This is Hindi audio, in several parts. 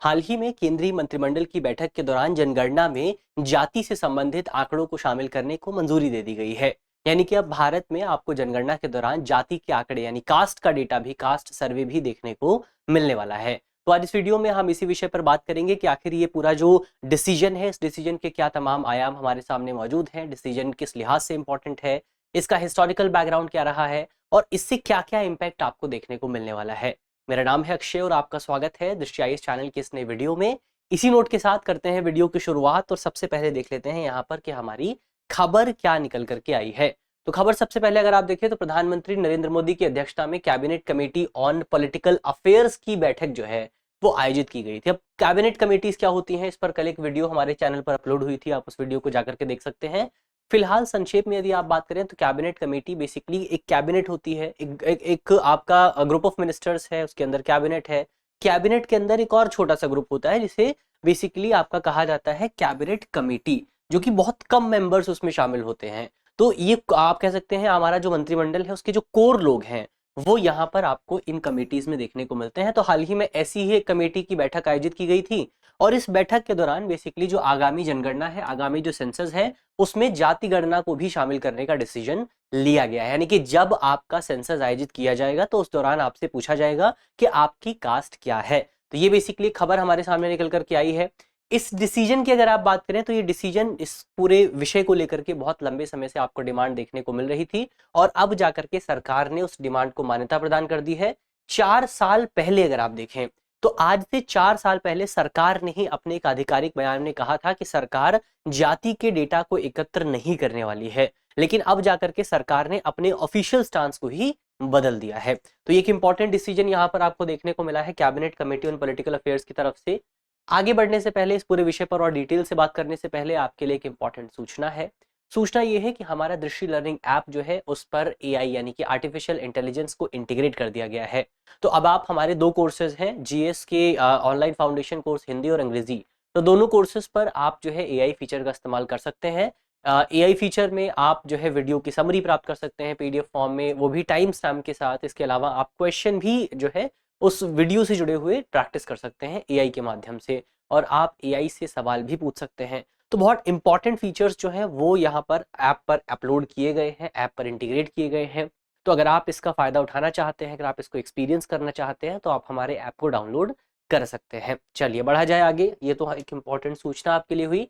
हाल ही में केंद्रीय मंत्रिमंडल की बैठक के दौरान जनगणना में जाति से संबंधित आंकड़ों को शामिल करने को मंजूरी दे दी गई है। यानी कि अब भारत में आपको जनगणना के दौरान जाति के आंकड़े यानी कास्ट का डेटा भी, कास्ट सर्वे भी देखने को मिलने वाला है। तो आज इस वीडियो में हम इसी विषय पर बात करेंगे कि आखिर ये पूरा जो डिसीजन है, इस डिसीजन के क्या तमाम आयाम हमारे सामने मौजूद हैं, डिसीजन किस लिहाज से इंपॉर्टेंट है, इसका हिस्टोरिकल बैकग्राउंड क्या रहा है और इससे क्या क्या इम्पैक्ट आपको देखने को मिलने वाला है। मेरा नाम है अक्षय और आपका स्वागत है दृष्टि आईएएस चैनल के इस नए वीडियो में। इसी नोट के साथ करते हैं वीडियो की शुरुआत और सबसे पहले देख लेते हैं यहाँ पर कि हमारी खबर क्या निकल करके आई है। तो खबर सबसे पहले अगर आप देखें तो प्रधानमंत्री नरेंद्र मोदी की अध्यक्षता में cabinet committee on political affairs की बैठक जो है वो आयोजित की गई थी। अब कैबिनेट कमेटीज क्या होती हैं, इस पर कल एक वीडियो हमारे चैनल पर अपलोड हुई थी, आप उस वीडियो को जाकर के देख सकते हैं। फिलहाल संक्षेप में यदि आप बात करें तो कैबिनेट कमेटी बेसिकली एक कैबिनेट होती है, एक आपका ग्रुप ऑफ मिनिस्टर्स है, उसके अंदर कैबिनेट है। कैबिनेट के अंदर एक और छोटा सा ग्रुप होता है जिसे बेसिकली आपका कहा जाता है कैबिनेट कमेटी, जो कि बहुत कम मेंबर्स उसमें शामिल होते हैं। तो ये आप कह सकते हैं हमारा जो मंत्रिमंडल है उसके जो कोर लोग हैं वो यहाँ पर आपको इन कमेटीज में देखने को मिलते हैं। तो हाल ही में ऐसी ही एक कमेटी की बैठक आयोजित की गई थी और इस बैठक के दौरान बेसिकली जो आगामी जनगणना है, आगामी जो सेंसस है, उसमें जाति गणना को भी शामिल करने का डिसीजन लिया गया है। यानी कि जब आपका सेंसस आयोजित किया जाएगा तो उस दौरान आपसे पूछा जाएगा कि आपकी कास्ट क्या है। तो ये बेसिकली खबर हमारे सामने निकल करके आई है। इस डिसीजन की अगर आप बात करें तो ये डिसीजन इस पूरे विषय को लेकर के बहुत लंबे समय से आपको डिमांड देखने को मिल रही थी और अब जाकर के सरकार ने उस डिमांड को मान्यता प्रदान कर दी है। 4 साल पहले अगर आप देखें तो आज से 4 साल पहले सरकार ने ही अपने एक आधिकारिक बयान में कहा था कि सरकार जाति के डेटा को एकत्र नहीं करने वाली है, लेकिन अब जाकर के सरकार ने अपने ऑफिशियल स्टांस को ही बदल दिया है। तो एक इंपॉर्टेंट डिसीजन यहाँ पर आपको देखने को मिला है cabinet committee on political affairs की तरफ से। आगे बढ़ने से पहले, इस पूरे विषय पर और डिटेल से बात करने से पहले आपके लिए एक इंपॉर्टेंट सूचना है। सूचना ये है कि हमारा दृष्टि लर्निंग ऐप जो है उस पर एआई यानी कि आर्टिफिशियल इंटेलिजेंस को इंटीग्रेट कर दिया गया है। तो अब आप हमारे 2 कोर्सेज हैं, जीएस के ऑनलाइन फाउंडेशन कोर्स हिंदी और अंग्रेजी, तो दोनों कोर्सेज पर आप जो है एआई फीचर का इस्तेमाल कर सकते हैं। एआई फीचर में आप जो है वीडियो की समरी प्राप्त कर सकते हैं पीडीएफ फॉर्म में, वो भी टाइम स्टैम्प के साथ। इसके अलावा आप क्वेश्चन भी जो है उस वीडियो से जुड़े हुए प्रैक्टिस कर सकते हैं एआई के माध्यम से और आप एआई से सवाल भी पूछ सकते हैं। तो बहुत इंपॉर्टेंट फीचर्स जो हैं वो यहाँ पर ऐप पर अपलोड किए गए हैं, ऐप पर इंटीग्रेट किए गए हैं। तो अगर आप इसका फ़ायदा उठाना चाहते हैं, अगर आप इसको एक्सपीरियंस करना चाहते हैं तो आप हमारे ऐप को डाउनलोड कर सकते हैं। चलिए बढ़ा जाए आगे। ये तो एक इंपॉर्टेंट सूचना आपके लिए हुई।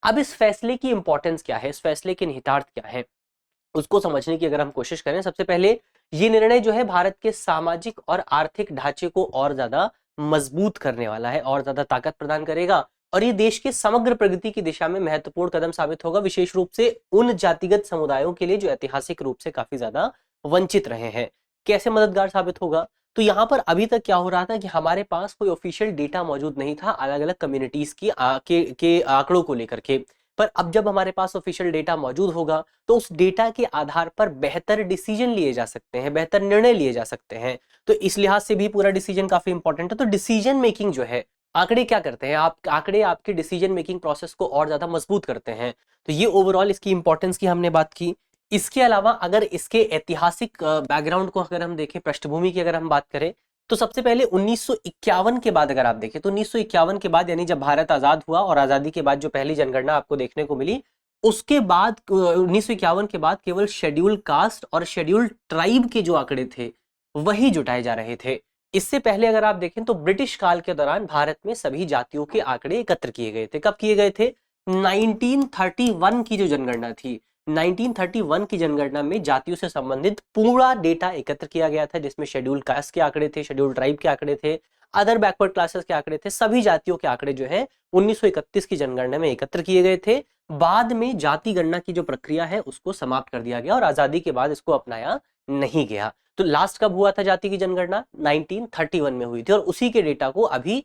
अब इस फैसले की इंपॉर्टेंस क्या है, इस फैसले के निहितार्थ क्या है, उसको समझने की अगर हम कोशिश करें, सबसे पहले ये निर्णय जो है भारत के सामाजिक और आर्थिक ढांचे को और ज्यादा मजबूत करने वाला है, और ज्यादा ताकत प्रदान करेगा और ये देश के समग्र प्रगति की दिशा में महत्वपूर्ण कदम साबित होगा, विशेष रूप से उन जातिगत समुदायों के लिए जो ऐतिहासिक रूप से काफी ज्यादा वंचित रहे हैं। कैसे मददगार साबित होगा? तो यहाँ पर अभी तक क्या हो रहा था कि हमारे पास कोई ऑफिशियल डेटा मौजूद नहीं था अलग अलग कम्युनिटीज की के आंकड़ों को लेकर के। पर अब जब हमारे पास ऑफिशियल डेटा मौजूद होगा तो उस डेटा के आधार पर बेहतर डिसीजन लिए जा सकते हैं, बेहतर निर्णय लिए जा सकते हैं। तो इस लिहाज से भी पूरा डिसीजन काफी इंपॉर्टेंट है। तो डिसीजन मेकिंग जो है, आंकड़े क्या करते हैं, आप आंकड़े आपकी डिसीजन मेकिंग प्रोसेस को और ज्यादा मजबूत करते हैं। तो ये ओवरऑल इसकी इंपॉर्टेंस की हमने बात की। इसके अलावा अगर इसके ऐतिहासिक बैकग्राउंड को अगर हम देखें, पृष्ठभूमि की अगर हम बात करें, तो सबसे पहले 1951 के बाद अगर आप देखें तो 1951 के बाद यानी जब भारत आजाद हुआ और आजादी के बाद जो पहली जनगणना आपको देखने को मिली, उसके बाद 1951 के बाद केवल शेड्यूल कास्ट और शेड्यूल ट्राइब के जो आंकड़े थे वही जुटाए जा रहे थे। इससे पहले अगर आप देखें तो ब्रिटिश काल के दौरान भारत में सभी जातियों के आंकड़े एकत्र किए गए थे। कब किए गए थे? 1931 की जो जनगणना थी, 1931 की जनगणना में जातियों से संबंधित पूरा डेटा एकत्र किया गया था, जिसमें शेड्यूल कास्ट के आंकड़े थे, शेड्यूल ट्राइब के आंकड़े थे, अदर बैकवर्ड क्लासेस के आंकड़े थे, सभी जातियों के आंकड़े जो है 1931 की जनगणना में एकत्र किए गए थे। बाद में जाति गणना की जो प्रक्रिया है उसको समाप्त कर दिया गया और आजादी के बाद इसको अपनाया नहीं गया। तो लास्ट कब हुआ था जाति की जनगणना? 1931 में हुई थी और उसी के डेटा को अभी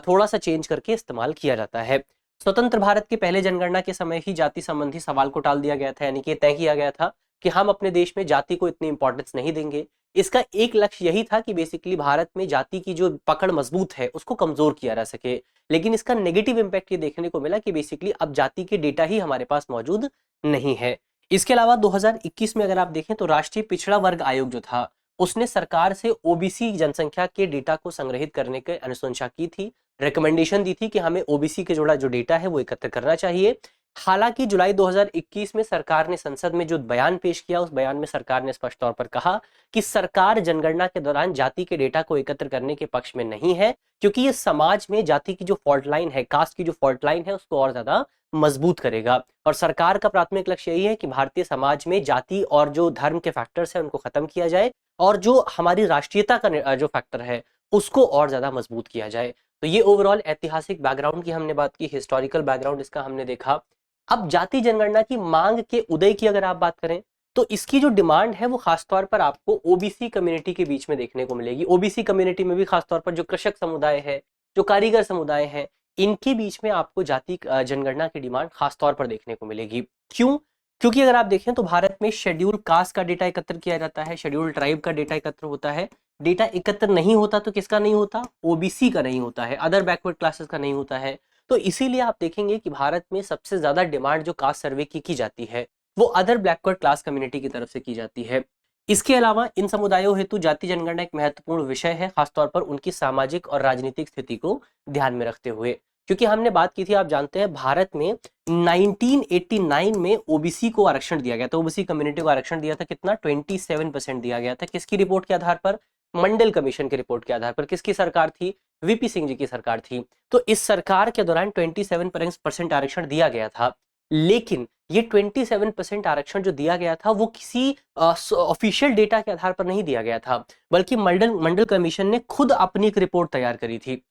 थोड़ा सा चेंज करके इस्तेमाल किया जाता है। स्वतंत्र भारत के पहले जनगणना के समय ही जाति संबंधी सवाल को टाल दिया गया था, यानी कि तय किया गया था कि हम अपने देश में जाति को इतनी इंपॉर्टेंस नहीं देंगे। इसका एक लक्ष्य यही था कि बेसिकली भारत में जाति की जो पकड़ मजबूत है उसको कमजोर किया जा सके, लेकिन इसका नेगेटिव इंपैक्ट ये देखने को मिला कि बेसिकली अब जाति के डेटा ही हमारे पास मौजूद नहीं है। इसके अलावा 2021 में अगर आप देखें तो राष्ट्रीय पिछड़ा वर्ग आयोग जो था उसने सरकार से ओबीसी जनसंख्या के डेटा को संग्रहित करने की अनुशंसा की थी, रिकमेंडेशन दी थी कि हमें ओबीसी के जो डेटा है वो एकत्र करना चाहिए। हालांकि जुलाई 2021 में सरकार ने संसद में जो बयान पेश किया, उस बयान में सरकार ने स्पष्ट तौर पर कहा कि सरकार जनगणना के दौरान जाति के डेटा को एकत्र करने के पक्ष में नहीं है, क्योंकि ये समाज में जाति की जो फॉल्ट लाइन है, कास्ट की जो फॉल्ट लाइन है, उसको और ज्यादा मजबूत करेगा। और सरकार का प्राथमिक लक्ष्य यही है कि भारतीय समाज में जाति और जो धर्म के फैक्टर्स हैं उनको खत्म किया जाए, और जो हमारी राष्ट्रीयता का जो फैक्टर है उसको और ज्यादा मजबूत किया जाए। तो ये ओवरऑल ऐतिहासिक बैकग्राउंड की हमने बात की, हिस्टोरिकल बैकग्राउंड इसका हमने देखा। अब जाति जनगणना की मांग के उदय की अगर आप बात करें, तो इसकी जो डिमांड है वो खासतौर पर आपको ओबीसी कम्युनिटी के बीच में देखने को मिलेगी। ओबीसी कम्युनिटी में भी खासतौर पर जो कृषक समुदाय है, जो कारीगर समुदाय है, इनके बीच में आपको जाति जनगणना की डिमांड खासतौर पर देखने को मिलेगी। क्यों? क्योंकि अगर आप देखें तो भारत में शेड्यूल कास्ट का डेटा एकत्र किया जाता है, शेड्यूल ट्राइब का डेटा एकत्र होता है। डेटा एकत्र नहीं होता तो किसका नहीं होता? ओबीसी का नहीं होता है, अदर बैकवर्ड क्लासेस का नहीं होता है। तो इसीलिए आप देखेंगे कि भारत में सबसे ज्यादा डिमांड जो कास्ट सर्वे की जाती है वो अदर बैकवर्ड क्लास कम्युनिटी की तरफ से की जाती है। इसके अलावा इन समुदायों हेतु जाति जनगणना एक महत्वपूर्ण विषय है, खासतौर पर उनकी सामाजिक और राजनीतिक स्थिति को ध्यान में रखते हुए। क्योंकि हमने बात की थी, आप जानते हैं भारत में 1989 में ओबीसी को आरक्षण दिया गया था, ओबीसी कम्युनिटी को आरक्षण दिया था। कितना? 27% दिया गया था। किसकी रिपोर्ट के आधार पर? मंडल कमीशन की रिपोर्ट के आधार पर। किसकी सरकार थी? वीपी सिंह जी की सरकार थी। तो इस सरकार के दौरान 27% आरक्षण दिया गया था। लेकिन ये 27% आरक्षण जो दिया गया था वो किसी ऑफिशियल डेटा के आधार पर नहीं दिया गया था, बल्कि मंडल कमीशन ने खुद अपनी एक रिपोर्ट तैयार करी थी,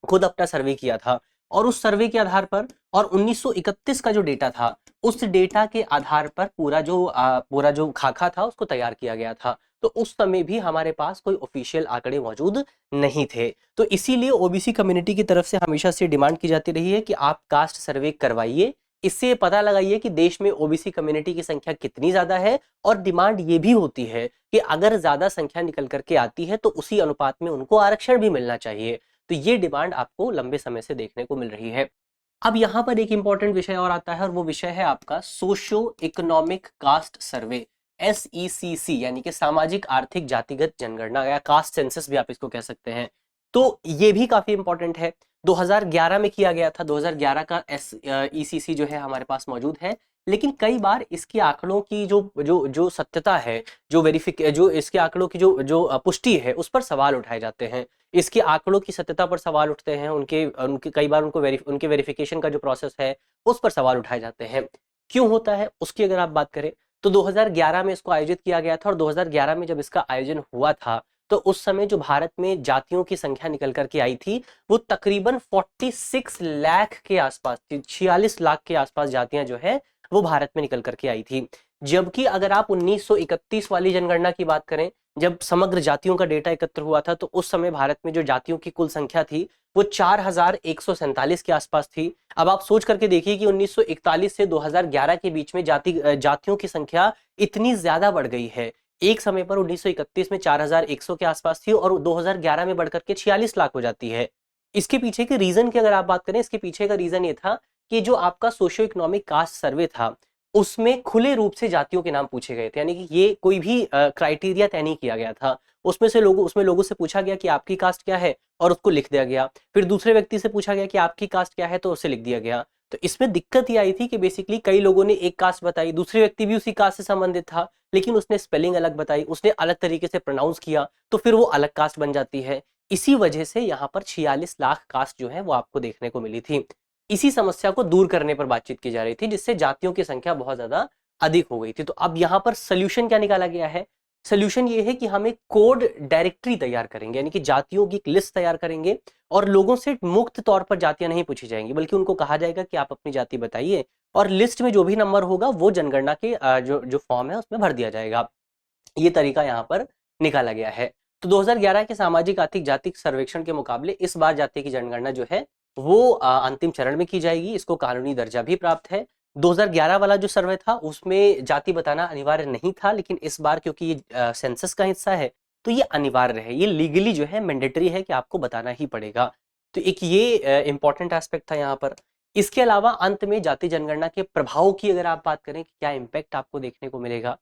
खुद अपना सर्वे किया था। और उस सर्वे के आधार पर और 1931 का जो डेटा था, उस डेटा के आधार पर पूरा जो खाका था उसको तैयार किया गया था। तो उस समय भी हमारे पास कोई ऑफिशियल आंकड़े मौजूद नहीं थे। तो इसीलिए ओबीसी कम्युनिटी की तरफ से हमेशा से डिमांड की जाती रही है कि आप कास्ट सर्वे करवाइए, इससे पता लगाइए कि देश में ओबीसी कम्युनिटी की संख्या कितनी ज्यादा है। और डिमांड ये भी होती है कि अगर ज्यादा संख्या निकल करके आती है तो उसी अनुपात में उनको आरक्षण भी मिलना चाहिए। तो ये डिमांड आपको लंबे समय से देखने को मिल रही है। अब यहाँ पर एक इंपॉर्टेंट विषय और आता है, और वो विषय है आपका सोशियो इकोनॉमिक कास्ट सर्वे, SECC, यानी कि सामाजिक आर्थिक जातिगत जनगणना, या कास्ट सेंसस भी आप इसको कह सकते हैं। तो ये भी काफी इंपॉर्टेंट है। 2011 में किया गया था। 2011 का ECC जो है हमारे पास मौजूद है। लेकिन कई बार इसके आंकड़ों की जो सत्यता है, जो इसके आंकड़ों की जो पुष्टि है, उस पर सवाल उठाए जाते हैं। इसके आंकड़ों की सत्यता पर सवाल उठते हैं, उनके कई बार उनके वेरिफिकेशन का जो प्रोसेस है उस पर सवाल उठाए जाते हैं। क्यों होता है उसकी अगर आप बात करें तो 2011 में इसको आयोजित किया गया था, और 2011 में जब इसका आयोजन हुआ था तो उस समय जो भारत में जातियों की संख्या निकल करके आई थी वो तकरीबन 46 लाख के आसपास थी। 46 लाख के आसपास जातियां जो है वो भारत में निकल करके आई थी। जबकि अगर आप 1931 वाली जनगणना की बात करें, जब समग्र जातियों का डेटा एकत्र हुआ था, तो उस समय भारत में जो जातियों की कुल संख्या थी वो 4147 के आसपास थी। अब आप सोच करके देखिए कि 1941 से 2011 के बीच में जातियों की संख्या इतनी ज्यादा बढ़ गई है। एक समय पर 1931 में 4100 के आसपास थी और 2011 में बढ़कर के 46 लाख हो जाती है। इसके पीछे के रीजन की अगर आप बात करें, इसके पीछे का रीजन ये था कि जो आपका सोशियो इकोनॉमिक कास्ट सर्वे था उसमें खुले रूप से जातियों के नाम पूछे गए थे। यानी कि ये कोई भी क्राइटेरिया तय नहीं किया गया था। उसमें लोगों से पूछा गया कि आपकी कास्ट क्या है, और उसको लिख दिया गया। फिर दूसरे व्यक्ति से पूछा गया कि आपकी कास्ट क्या है, तो उसे लिख दिया गया। तो इसमें दिक्कत ये आई थी कि बेसिकली कई लोगों ने एक कास्ट बताई, दूसरे व्यक्ति भी उसी कास्ट से संबंधित था, लेकिन उसने स्पेलिंग अलग बताई, उसने अलग तरीके से प्रोनाउंस किया, तो फिर वो अलग कास्ट बन जाती है। इसी वजह से यहाँ पर 46 लाख कास्ट जो है वो आपको देखने को मिली थी। इसी समस्या को दूर करने पर बातचीत की जा रही थी, जिससे जातियों की संख्या बहुत ज्यादा अधिक हो गई थी। तो अब यहाँ पर सोल्यूशन क्या निकाला गया है? सोल्यूशन ये है कि हम एक कोड डायरेक्टरी तैयार करेंगे, यानी कि जातियों की एक लिस्ट तैयार करेंगे, और लोगों से मुक्त तौर पर जातियां नहीं पूछी जाएंगी, बल्कि उनको कहा जाएगा कि आप अपनी जाति बताइए, और लिस्ट में जो भी नंबर होगा वो जनगणना के जो फॉर्म है उसमें भर दिया जाएगा। ये तरीका यहाँ पर निकाला गया है। तो 2011 के सामाजिक आर्थिक जाति सर्वेक्षण के मुकाबले इस बार जाति की जनगणना जो है वो अंतिम चरण में की जाएगी। इसको कानूनी दर्जा भी प्राप्त है। 2011 वाला जो सर्वे था उसमें जाति बताना अनिवार्य नहीं था, लेकिन इस बार क्योंकि ये सेंसस का हिस्सा है तो ये अनिवार्य है, ये लीगली जो है मैंडेटरी है कि आपको बताना ही पड़ेगा। तो एक ये इंपॉर्टेंट एस्पेक्ट था यहाँ पर। इसके अलावा अंत में जाति जनगणना के प्रभाव की अगर आप बात करें कि क्या इम्पैक्ट आपको देखने को मिलेगा,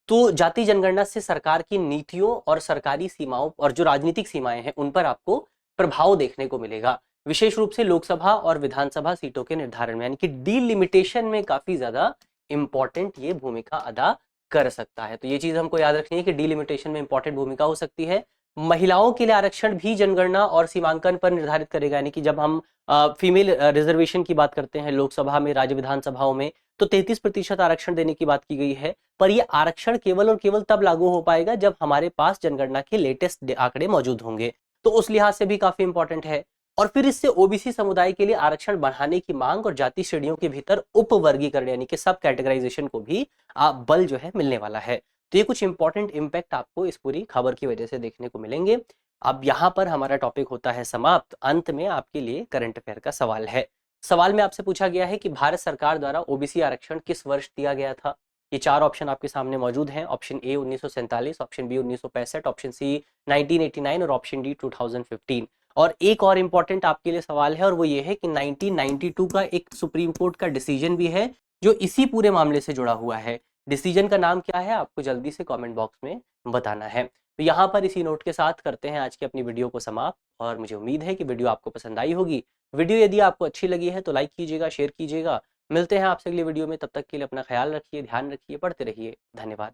तो जाति जनगणना से सरकार की नीतियों और सरकारी सीमाओं और जो राजनीतिक सीमाएं हैं उन पर आपको प्रभाव देखने को मिलेगा, विशेष रूप से लोकसभा और विधानसभा सीटों के निर्धारण में, यानी कि डिलिमिटेशन में काफी ज्यादा इंपॉर्टेंट ये भूमिका अदा कर सकता है। तो ये चीज हमको याद रखनी है कि डिलिमिटेशन में इंपॉर्टेंट भूमिका हो सकती है। महिलाओं के लिए आरक्षण भी जनगणना और सीमांकन पर निर्धारित करेगा, यानी कि जब हम फीमेल रिजर्वेशन की बात करते हैं लोकसभा में, राज्य विधानसभाओं में, तो 33% आरक्षण देने की बात की गई है। पर यह आरक्षण केवल और केवल तब लागू हो पाएगा जब हमारे पास जनगणना के लेटेस्ट आंकड़े मौजूद होंगे, तो उस लिहाज से भी काफी इंपॉर्टेंट है। और फिर इससे ओबीसी समुदाय के लिए आरक्षण बढ़ाने की मांग और जाति श्रेणियों के भीतर उपवर्गीकरण यानी कि सब कैटेगराइजेशन को भी बल जो है मिलने वाला है। तो ये कुछ इंपॉर्टेंट इंपैक्ट आपको इस पूरी खबर की वजह से देखने को मिलेंगे। अब यहाँ पर हमारा टॉपिक होता है समाप्त। अंत में आपके लिए करंट अफेयर का सवाल है। सवाल में आपसे पूछा गया है कि भारत सरकार द्वारा ओबीसी आरक्षण किस वर्ष दिया गया था। ये 4 ऑप्शन आपके सामने मौजूद हैं। Option A 1947, option B 1965, option C 1989 और ऑप्शन डी 2015। और एक और इम्पॉर्टेंट आपके लिए सवाल है और वो ये है कि 1992 का एक सुप्रीम कोर्ट का डिसीजन भी है जो इसी पूरे मामले से जुड़ा हुआ है। डिसीजन का नाम क्या है आपको जल्दी से कमेंट बॉक्स में बताना है। तो यहाँ पर इसी नोट के साथ करते हैं आज की अपनी वीडियो को समाप्त, और मुझे उम्मीद है कि वीडियो आपको पसंद आई होगी। वीडियो यदि आपको अच्छी लगी है तो लाइक कीजिएगा, शेयर कीजिएगा। मिलते हैं आपसे अगली वीडियो में, तब तक के लिए अपना ख्याल रखिए, ध्यान रखिए, पढ़ते रहिए। धन्यवाद।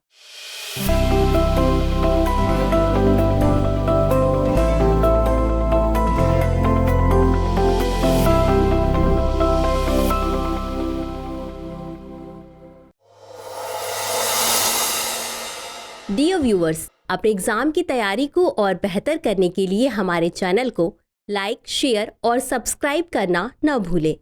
डियर व्यूअर्स, अपने एग्जाम की तैयारी को और बेहतर करने के लिए हमारे चैनल को लाइक, शेयर और सब्सक्राइब करना न भूलें।